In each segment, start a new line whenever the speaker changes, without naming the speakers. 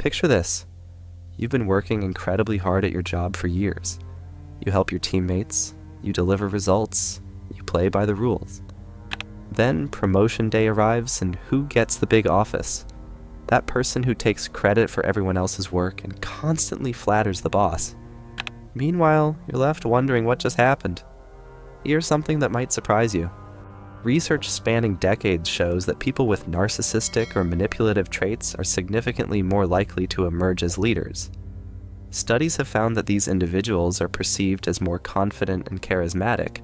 Picture this. You've been working incredibly hard at your job for years. You help your teammates, you deliver results, you play by the rules. Then promotion day arrives, and who gets the big office? That person who takes credit for everyone else's work and constantly flatters the boss. Meanwhile, you're left wondering what just happened. Here's something that might surprise you. Research spanning decades shows that people with narcissistic or manipulative traits are significantly more likely to emerge as leaders. Studies have found that these individuals are perceived as more confident and charismatic,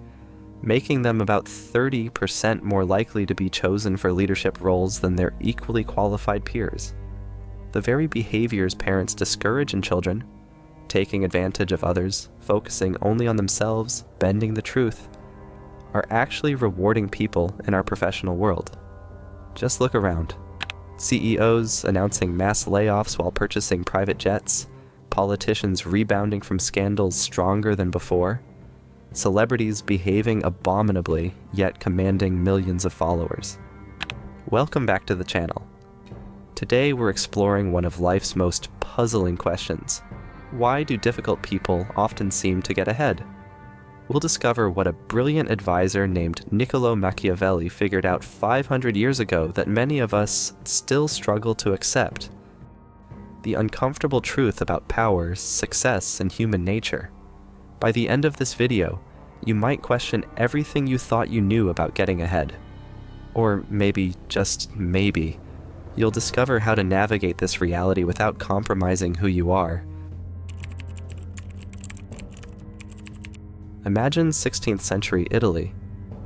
making them about 30% more likely to be chosen for leadership roles than their equally qualified peers. The very behaviors parents discourage in children, taking advantage of others, focusing only on themselves, bending the truth, are actually rewarding people in our professional world. Just look around. CEOs announcing mass layoffs while purchasing private jets, politicians rebounding from scandals stronger than before, celebrities behaving abominably yet commanding millions of followers. Welcome back to the channel. Today we're exploring one of life's most puzzling questions. Why do difficult people often seem to get ahead? We'll discover what a brilliant advisor named Niccolo Machiavelli figured out 500 years ago that many of us still struggle to accept. The uncomfortable truth about power, success, and human nature. By the end of this video, you might question everything you thought you knew about getting ahead. Or maybe, just maybe, you'll discover how to navigate this reality without compromising who you are. Imagine 16th century Italy.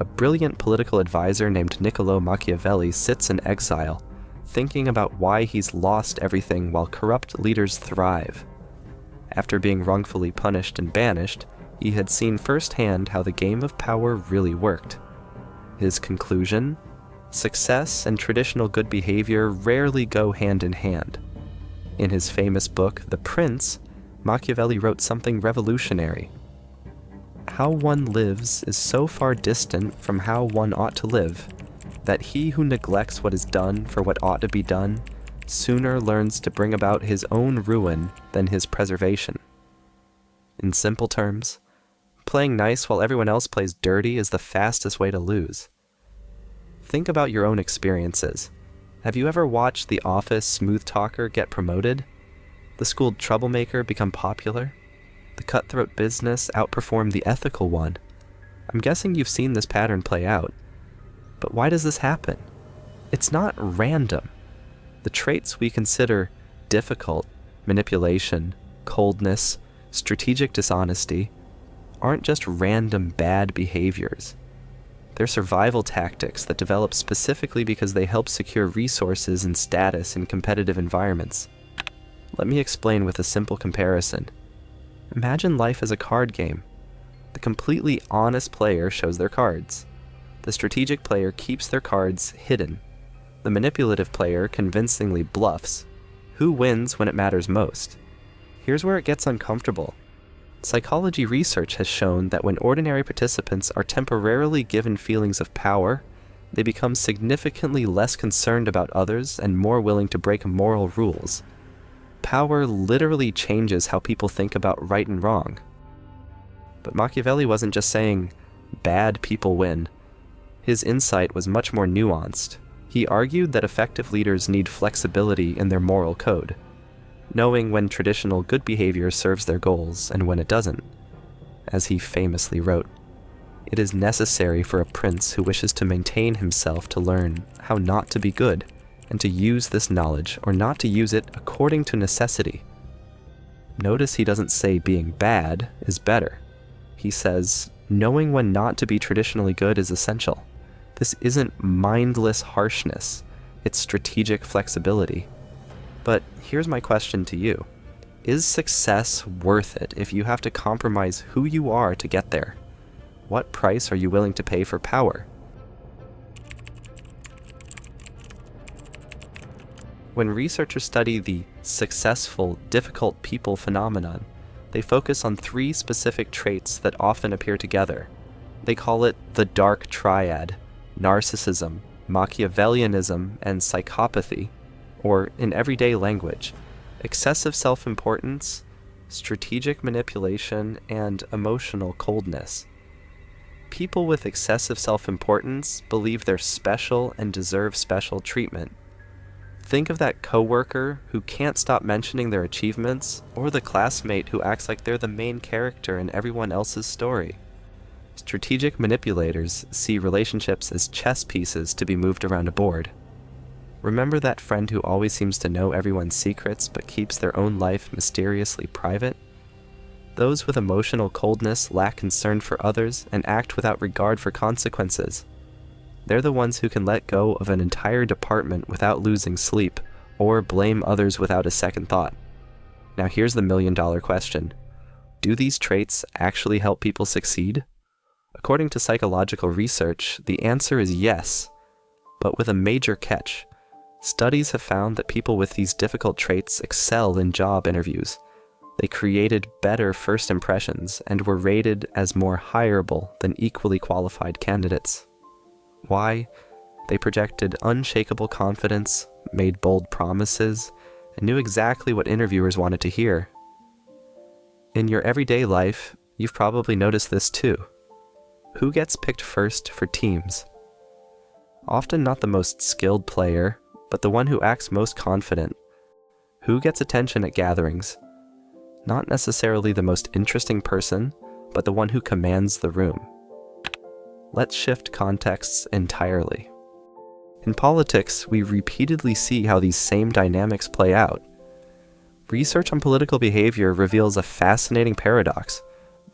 A brilliant political advisor named Niccolo Machiavelli sits in exile, thinking about why he's lost everything while corrupt leaders thrive. After being wrongfully punished and banished, he had seen firsthand how the game of power really worked. His conclusion? Success and traditional good behavior rarely go hand in hand. In his famous book, The Prince, Machiavelli wrote something revolutionary. How one lives is so far distant from how one ought to live, that he who neglects what is done for what ought to be done sooner learns to bring about his own ruin than his preservation. In simple terms, playing nice while everyone else plays dirty is the fastest way to lose. Think about your own experiences. Have you ever watched the office smooth talker get promoted? The schooled troublemaker become popular? The cutthroat business outperform the ethical one? I'm guessing you've seen this pattern play out. But why does this happen? It's not random. The traits we consider difficult, manipulation, coldness, strategic dishonesty, aren't just random bad behaviors. They're survival tactics that develop specifically because they help secure resources and status in competitive environments. Let me explain with a simple comparison. Imagine life as a card game. The completely honest player shows their cards. The strategic player keeps their cards hidden. The manipulative player convincingly bluffs. Who wins when it matters most? Here's where it gets uncomfortable. Psychology research has shown that when ordinary participants are temporarily given feelings of power, they become significantly less concerned about others and more willing to break moral rules. Power literally changes how people think about right and wrong. But Machiavelli wasn't just saying, bad people win. His insight was much more nuanced. He argued that effective leaders need flexibility in their moral code, knowing when traditional good behavior serves their goals and when it doesn't. As he famously wrote, "It is necessary for a prince who wishes to maintain himself to learn how not to be good, and to use this knowledge or not to use it according to necessity." Notice he doesn't say being bad is better. He says knowing when not to be traditionally good is essential. This isn't mindless harshness, it's strategic flexibility. But here's my question to you. Is success worth it if you have to compromise who you are to get there? What price are you willing to pay for power? When researchers study the successful, difficult people phenomenon, they focus on 3 specific traits that often appear together. They call it the Dark Triad: narcissism, Machiavellianism, and psychopathy, or in everyday language, excessive self-importance, strategic manipulation, and emotional coldness. People with excessive self-importance believe they're special and deserve special treatment. Think of that coworker who can't stop mentioning their achievements, or the classmate who acts like they're the main character in everyone else's story. Strategic manipulators see relationships as chess pieces to be moved around a board. Remember that friend who always seems to know everyone's secrets but keeps their own life mysteriously private? Those with emotional coldness lack concern for others and act without regard for consequences. They're the ones who can let go of an entire department without losing sleep, or blame others without a second thought. Now here's the million-dollar question. Do these traits actually help people succeed? According to psychological research, the answer is yes, but with a major catch. Studies have found that people with these difficult traits excel in job interviews. They created better first impressions and were rated as more hireable than equally qualified candidates. Why? They projected unshakable confidence, made bold promises, and knew exactly what interviewers wanted to hear. In your everyday life, you've probably noticed this too. Who gets picked first for teams? Often not the most skilled player, but the one who acts most confident. Who gets attention at gatherings? Not necessarily the most interesting person, but the one who commands the room. Let's shift contexts entirely. In politics, we repeatedly see how these same dynamics play out. Research on political behavior reveals a fascinating paradox.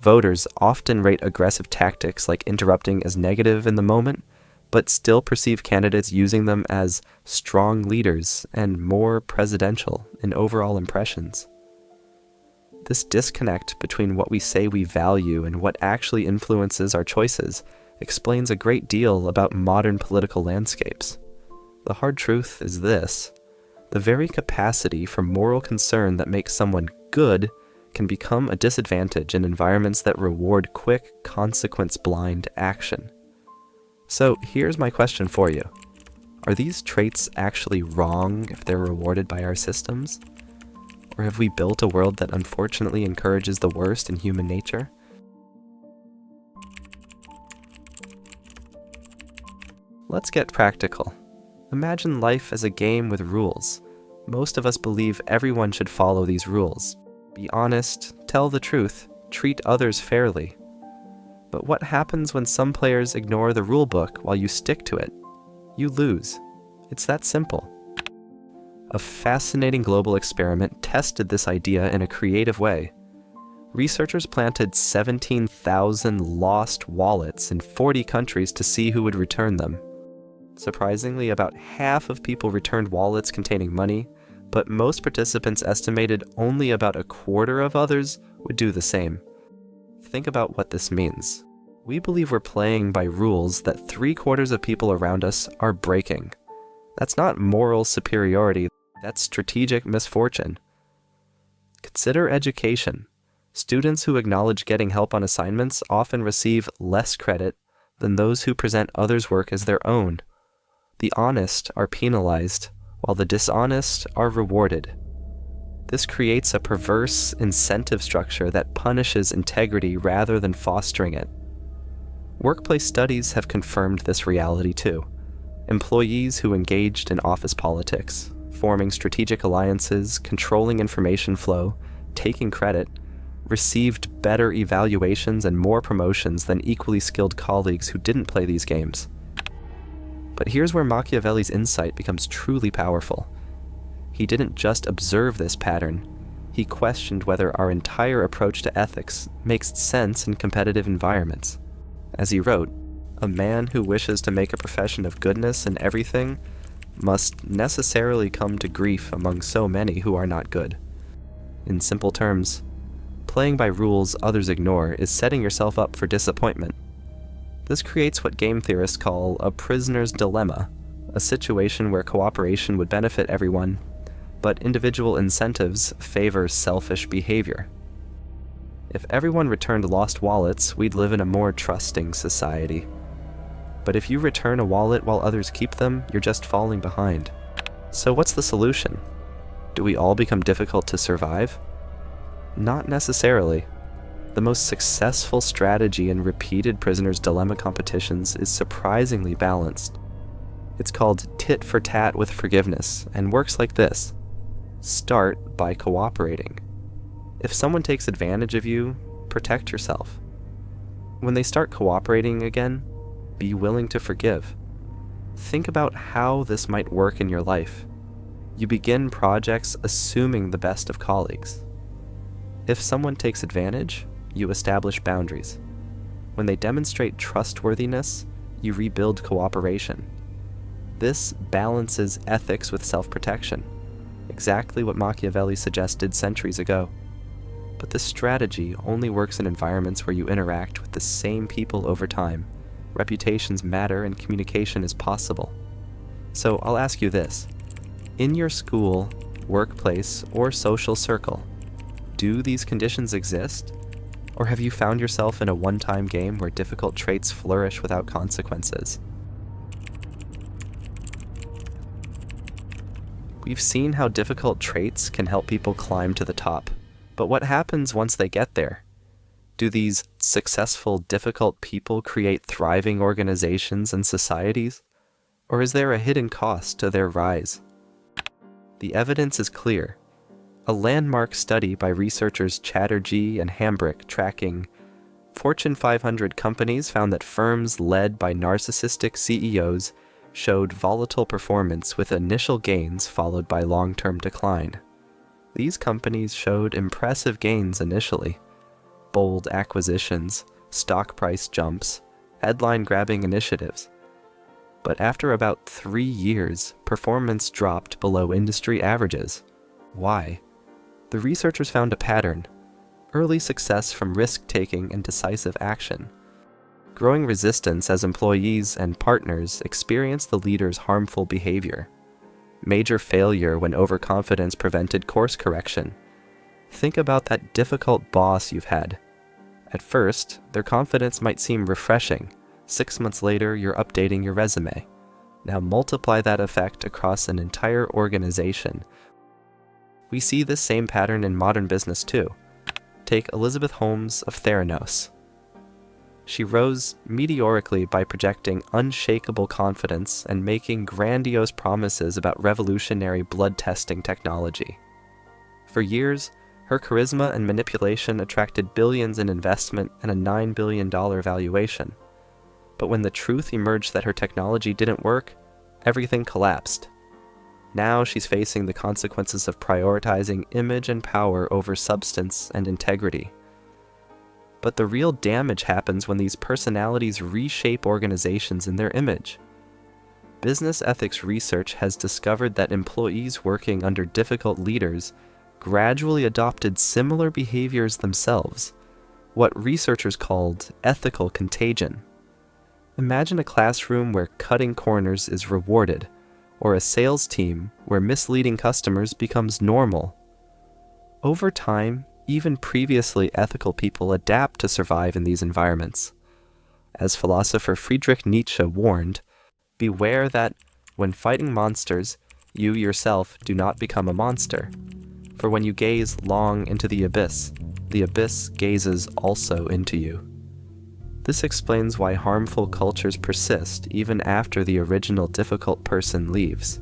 Voters often rate aggressive tactics like interrupting as negative in the moment, but still perceive candidates using them as strong leaders and more presidential in overall impressions. This disconnect between what we say we value and what actually influences our choices explains a great deal about modern political landscapes. The hard truth is this: the very capacity for moral concern that makes someone good can become a disadvantage in environments that reward quick, consequence-blind action. So here's my question for you. Are these traits actually wrong if they're rewarded by our systems? Or have we built a world that unfortunately encourages the worst in human nature? Let's get practical. Imagine life as a game with rules. Most of us believe everyone should follow these rules. Be honest, tell the truth, treat others fairly. But what happens when some players ignore the rulebook while you stick to it? You lose. It's that simple. A fascinating global experiment tested this idea in a creative way. Researchers planted 17,000 lost wallets in 40 countries to see who would return them. Surprisingly, about half of people returned wallets containing money, but most participants estimated only about a quarter of others would do the same. Think about what this means. We believe we're playing by rules that 3/4 of people around us are breaking. That's not moral superiority, that's strategic misfortune. Consider education. Students who acknowledge getting help on assignments often receive less credit than those who present others' work as their own. The honest are penalized, while the dishonest are rewarded. This creates a perverse incentive structure that punishes integrity rather than fostering it. Workplace studies have confirmed this reality too. Employees who engaged in office politics, forming strategic alliances, controlling information flow, taking credit, received better evaluations and more promotions than equally skilled colleagues who didn't play these games. But here's where Machiavelli's insight becomes truly powerful. He didn't just observe this pattern, he questioned whether our entire approach to ethics makes sense in competitive environments. As he wrote, "A man who wishes to make a profession of goodness in everything must necessarily come to grief among so many who are not good." In simple terms, playing by rules others ignore is setting yourself up for disappointment. This creates what game theorists call a prisoner's dilemma, a situation where cooperation would benefit everyone, but individual incentives favor selfish behavior. If everyone returned lost wallets, we'd live in a more trusting society. But if you return a wallet while others keep them, you're just falling behind. So what's the solution? Do we all become difficult to survive? Not necessarily. The most successful strategy in repeated prisoner's dilemma competitions is surprisingly balanced. It's called tit for tat with forgiveness and works like this. Start by cooperating. If someone takes advantage of you, protect yourself. When they start cooperating again, be willing to forgive. Think about how this might work in your life. You begin projects assuming the best of colleagues. If someone takes advantage, you establish boundaries. When they demonstrate trustworthiness, you rebuild cooperation. This balances ethics with self-protection, exactly what Machiavelli suggested centuries ago. But this strategy only works in environments where you interact with the same people over time. Reputations matter and communication is possible. So I'll ask you this. In your school, workplace, or social circle, do these conditions exist? Or have you found yourself in a one-time game where difficult traits flourish without consequences? We've seen how difficult traits can help people climb to the top. But what happens once they get there? Do these successful, difficult people create thriving organizations and societies? Or is there a hidden cost to their rise? The evidence is clear. A landmark study by researchers Chatterjee and Hambrick tracking Fortune 500 companies found that firms led by narcissistic CEOs showed volatile performance with initial gains followed by long-term decline. These companies showed impressive gains initially. Bold acquisitions, stock price jumps, headline-grabbing initiatives. But after about 3 years, performance dropped below industry averages. Why? The researchers found a pattern. Early success from risk-taking and decisive action. Growing resistance as employees and partners experience the leader's harmful behavior. Major failure when overconfidence prevented course correction. Think about that difficult boss you've had. At first, their confidence might seem refreshing. 6 months later, you're updating your resume. Now multiply that effect across an entire organization. We see this same pattern in modern business too. Take Elizabeth Holmes of Theranos. She rose meteorically by projecting unshakable confidence and making grandiose promises about revolutionary blood testing technology. For years, her charisma and manipulation attracted billions in investment and a $9 billion valuation. But when the truth emerged that her technology didn't work, everything collapsed. Now she's facing the consequences of prioritizing image and power over substance and integrity. But the real damage happens when these personalities reshape organizations in their image. Business ethics research has discovered that employees working under difficult leaders gradually adopted similar behaviors themselves, what researchers called ethical contagion. Imagine a classroom where cutting corners is rewarded, or a sales team where misleading customers becomes normal. Over time, even previously ethical people adapt to survive in these environments. As philosopher Friedrich Nietzsche warned, beware that, when fighting monsters, you yourself do not become a monster. For when you gaze long into the abyss gazes also into you. This explains why harmful cultures persist even after the original difficult person leaves.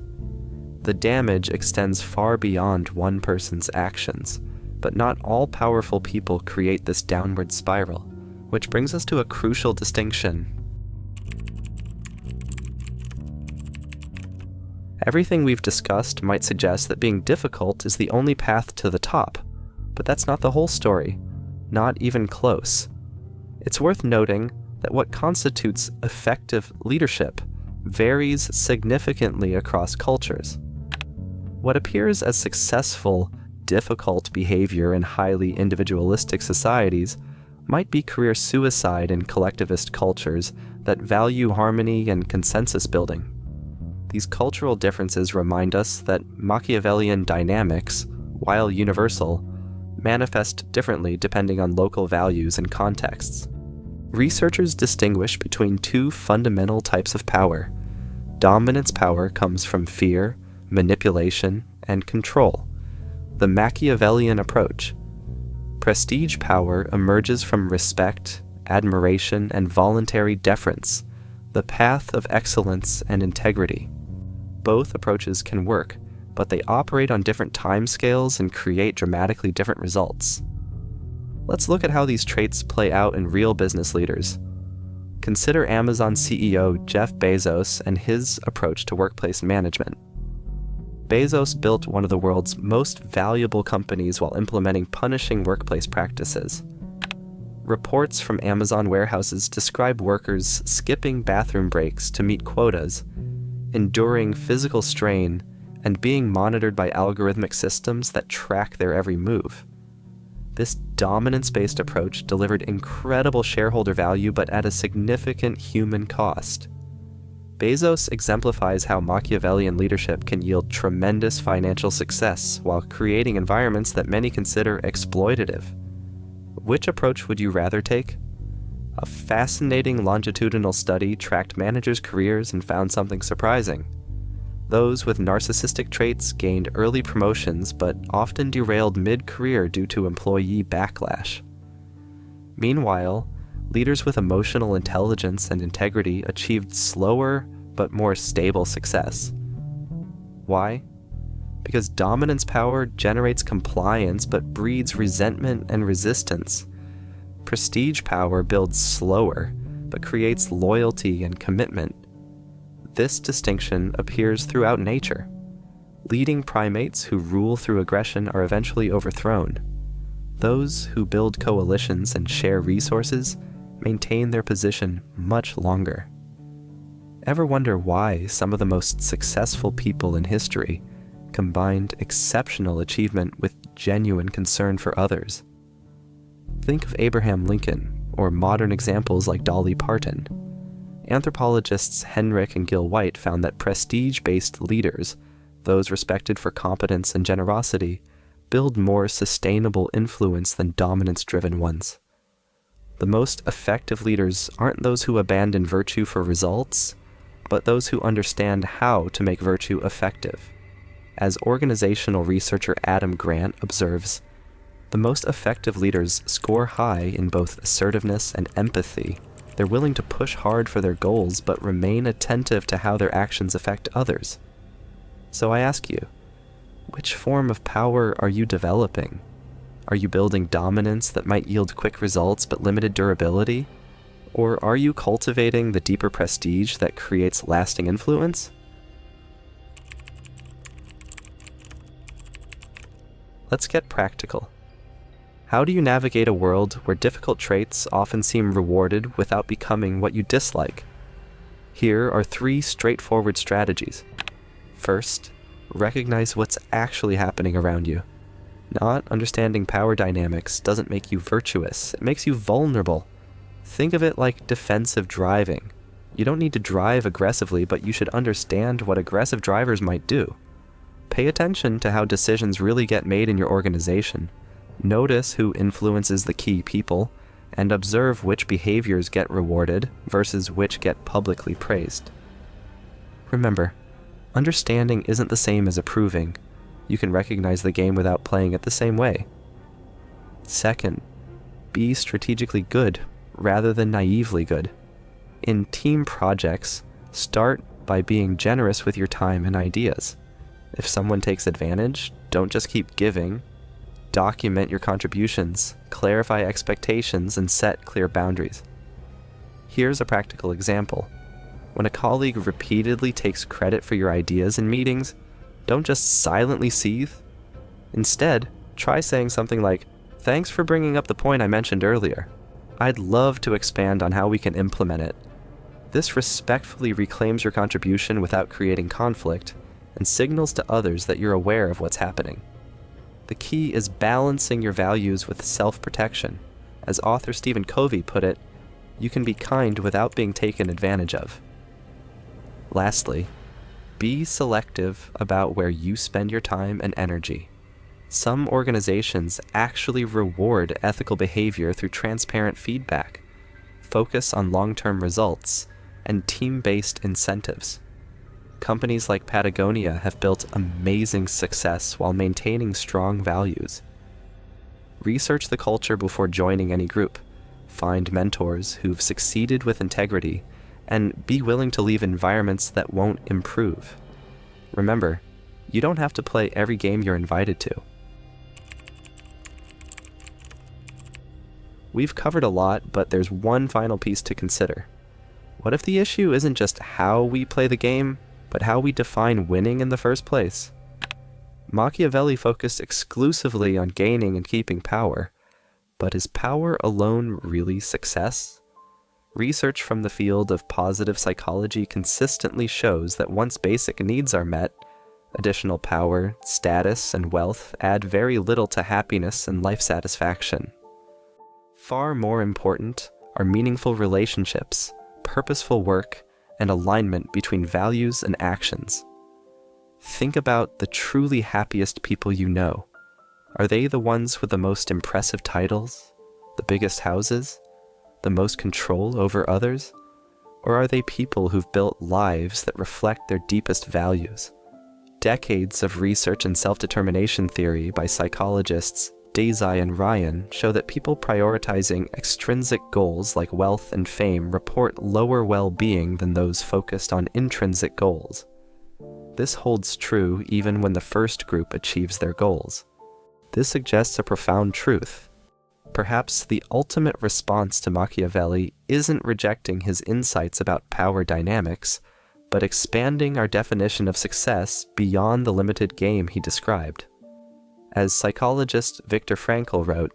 The damage extends far beyond one person's actions, but not all powerful people create this downward spiral, which brings us to a crucial distinction. Everything we've discussed might suggest that being difficult is the only path to the top, but that's not the whole story, not even close. It's worth noting that what constitutes effective leadership varies significantly across cultures. What appears as successful, difficult behavior in highly individualistic societies might be career suicide in collectivist cultures that value harmony and consensus building. These cultural differences remind us that Machiavellian dynamics, while universal, manifest differently depending on local values and contexts. Researchers distinguish between two fundamental types of power. Dominance power comes from fear, manipulation, and control, the Machiavellian approach. Prestige power emerges from respect, admiration, and voluntary deference, the path of excellence and integrity. Both approaches can work, but they operate on different timescales and create dramatically different results. Let's look at how these traits play out in real business leaders. Consider Amazon CEO Jeff Bezos and his approach to workplace management. Bezos built one of the world's most valuable companies while implementing punishing workplace practices. Reports from Amazon warehouses describe workers skipping bathroom breaks to meet quotas, enduring physical strain, and being monitored by algorithmic systems that track their every move. This dominance-based approach delivered incredible shareholder value, but at a significant human cost. Bezos exemplifies how Machiavellian leadership can yield tremendous financial success while creating environments that many consider exploitative. Which approach would you rather take? A fascinating longitudinal study tracked managers' careers and found something surprising. Those with narcissistic traits gained early promotions but often derailed mid-career due to employee backlash. Meanwhile, leaders with emotional intelligence and integrity achieved slower but more stable success. Why? Because dominance power generates compliance but breeds resentment and resistance. Prestige power builds slower but creates loyalty and commitment. This distinction appears throughout nature. Leading primates who rule through aggression are eventually overthrown. Those who build coalitions and share resources maintain their position much longer. Ever wonder why some of the most successful people in history combined exceptional achievement with genuine concern for others? Think of Abraham Lincoln, or modern examples like Dolly Parton. Anthropologists Henrik and Gil White found that prestige-based leaders, those respected for competence and generosity, build more sustainable influence than dominance-driven ones. The most effective leaders aren't those who abandon virtue for results, but those who understand how to make virtue effective. As organizational researcher Adam Grant observes, the most effective leaders score high in both assertiveness and empathy. They're willing to push hard for their goals, but remain attentive to how their actions affect others. So I ask you, which form of power are you developing? Are you building dominance that might yield quick results but limited durability? Or are you cultivating the deeper prestige that creates lasting influence? Let's get practical. How do you navigate a world where difficult traits often seem rewarded without becoming what you dislike? Here are 3 straightforward strategies. First, recognize what's actually happening around you. Not understanding power dynamics doesn't make you virtuous, it makes you vulnerable. Think of it like defensive driving. You don't need to drive aggressively, but you should understand what aggressive drivers might do. Pay attention to how decisions really get made in your organization. Notice who influences the key people, and observe which behaviors get rewarded versus which get publicly praised. Remember, understanding isn't the same as approving. You can recognize the game without playing it the same way. Second, be strategically good rather than naively good. In team projects, start by being generous with your time and ideas. If someone takes advantage, don't just keep giving. Document your contributions, clarify expectations, and set clear boundaries. Here's a practical example. When a colleague repeatedly takes credit for your ideas in meetings, don't just silently seethe. Instead, try saying something like, "Thanks for bringing up the point I mentioned earlier. I'd love to expand on how we can implement it." This respectfully reclaims your contribution without creating conflict, and signals to others that you're aware of what's happening. The key is balancing your values with self-protection. As author Stephen Covey put it, you can be kind without being taken advantage of. Lastly, be selective about where you spend your time and energy. Some organizations actually reward ethical behavior through transparent feedback, focus on long-term results, and team-based incentives. Companies like Patagonia have built amazing success while maintaining strong values. Research the culture before joining any group. Find mentors who've succeeded with integrity, and be willing to leave environments that won't improve. Remember, you don't have to play every game you're invited to. We've covered a lot, but there's one final piece to consider. What if the issue isn't just how we play the game, but how we define winning in the first place? Machiavelli focused exclusively on gaining and keeping power, but is power alone really success? Research from the field of positive psychology consistently shows that once basic needs are met, additional power, status, and wealth add very little to happiness and life satisfaction. Far more important are meaningful relationships, purposeful work, and alignment between values and actions. Think about the truly happiest people you know. Are they the ones with the most impressive titles, the biggest houses, the most control over others? Or are they people who've built lives that reflect their deepest values? Decades of research in self-determination theory by psychologists Dazai and Ryan show that people prioritizing extrinsic goals like wealth and fame report lower well-being than those focused on intrinsic goals. This holds true even when the first group achieves their goals. This suggests a profound truth. Perhaps the ultimate response to Machiavelli isn't rejecting his insights about power dynamics, but expanding our definition of success beyond the limited game he described. As psychologist Viktor Frankl wrote,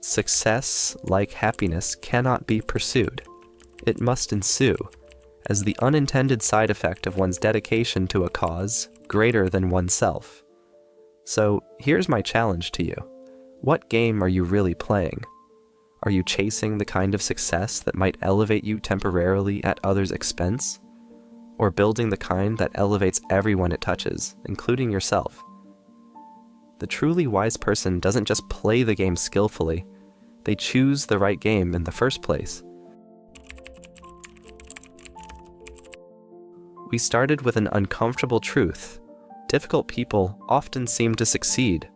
"Success, like happiness, cannot be pursued. It must ensue, as the unintended side effect of one's dedication to a cause greater than oneself." So here's my challenge to you. What game are you really playing? Are you chasing the kind of success that might elevate you temporarily at others' expense? Or building the kind that elevates everyone it touches, including yourself? The truly wise person doesn't just play the game skillfully, they choose the right game in the first place. We started with an uncomfortable truth. Difficult people often seem to succeed.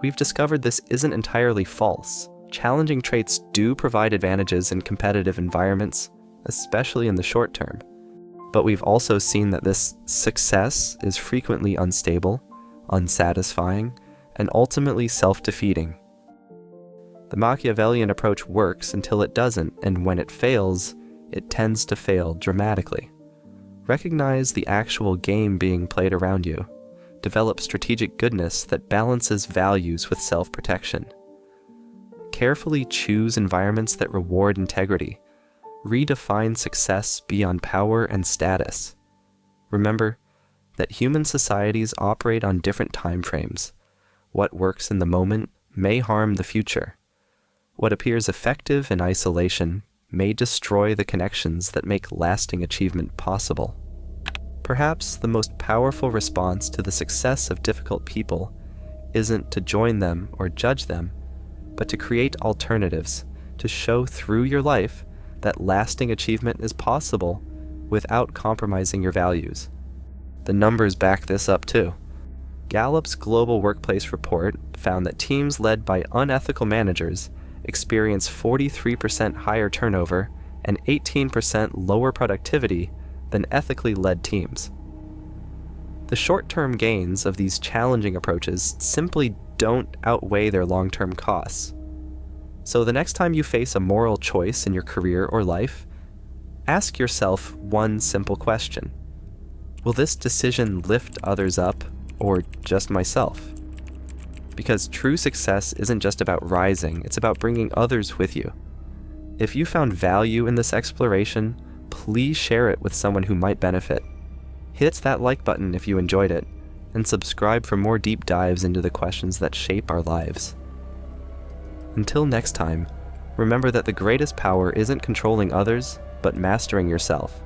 We've discovered this isn't entirely false. Challenging traits do provide advantages in competitive environments, especially in the short term. But we've also seen that this success is frequently unstable, unsatisfying, and ultimately self-defeating. The Machiavellian approach works until it doesn't, and when it fails, it tends to fail dramatically. Recognize the actual game being played around you. Develop strategic goodness that balances values with self-protection. Carefully choose environments that reward integrity. Redefine success beyond power and status. Remember that human societies operate on different time frames. What works in the moment may harm the future. What appears effective in isolation may destroy the connections that make lasting achievement possible. Perhaps the most powerful response to the success of difficult people isn't to join them or judge them, but to create alternatives, to show through your life that lasting achievement is possible without compromising your values. The numbers back this up too. Gallup's Global Workplace Report found that teams led by unethical managers experience 43% higher turnover and 18% lower productivity than ethically led teams. The short-term gains of these challenging approaches simply don't outweigh their long-term costs. So the next time you face a moral choice in your career or life, ask yourself one simple question. Will this decision lift others up, or just myself? Because true success isn't just about rising, it's about bringing others with you. If you found value in this exploration, please share it with someone who might benefit. Hit that like button if you enjoyed it, and subscribe for more deep dives into the questions that shape our lives. Until next time, remember that the greatest power isn't controlling others, but mastering yourself.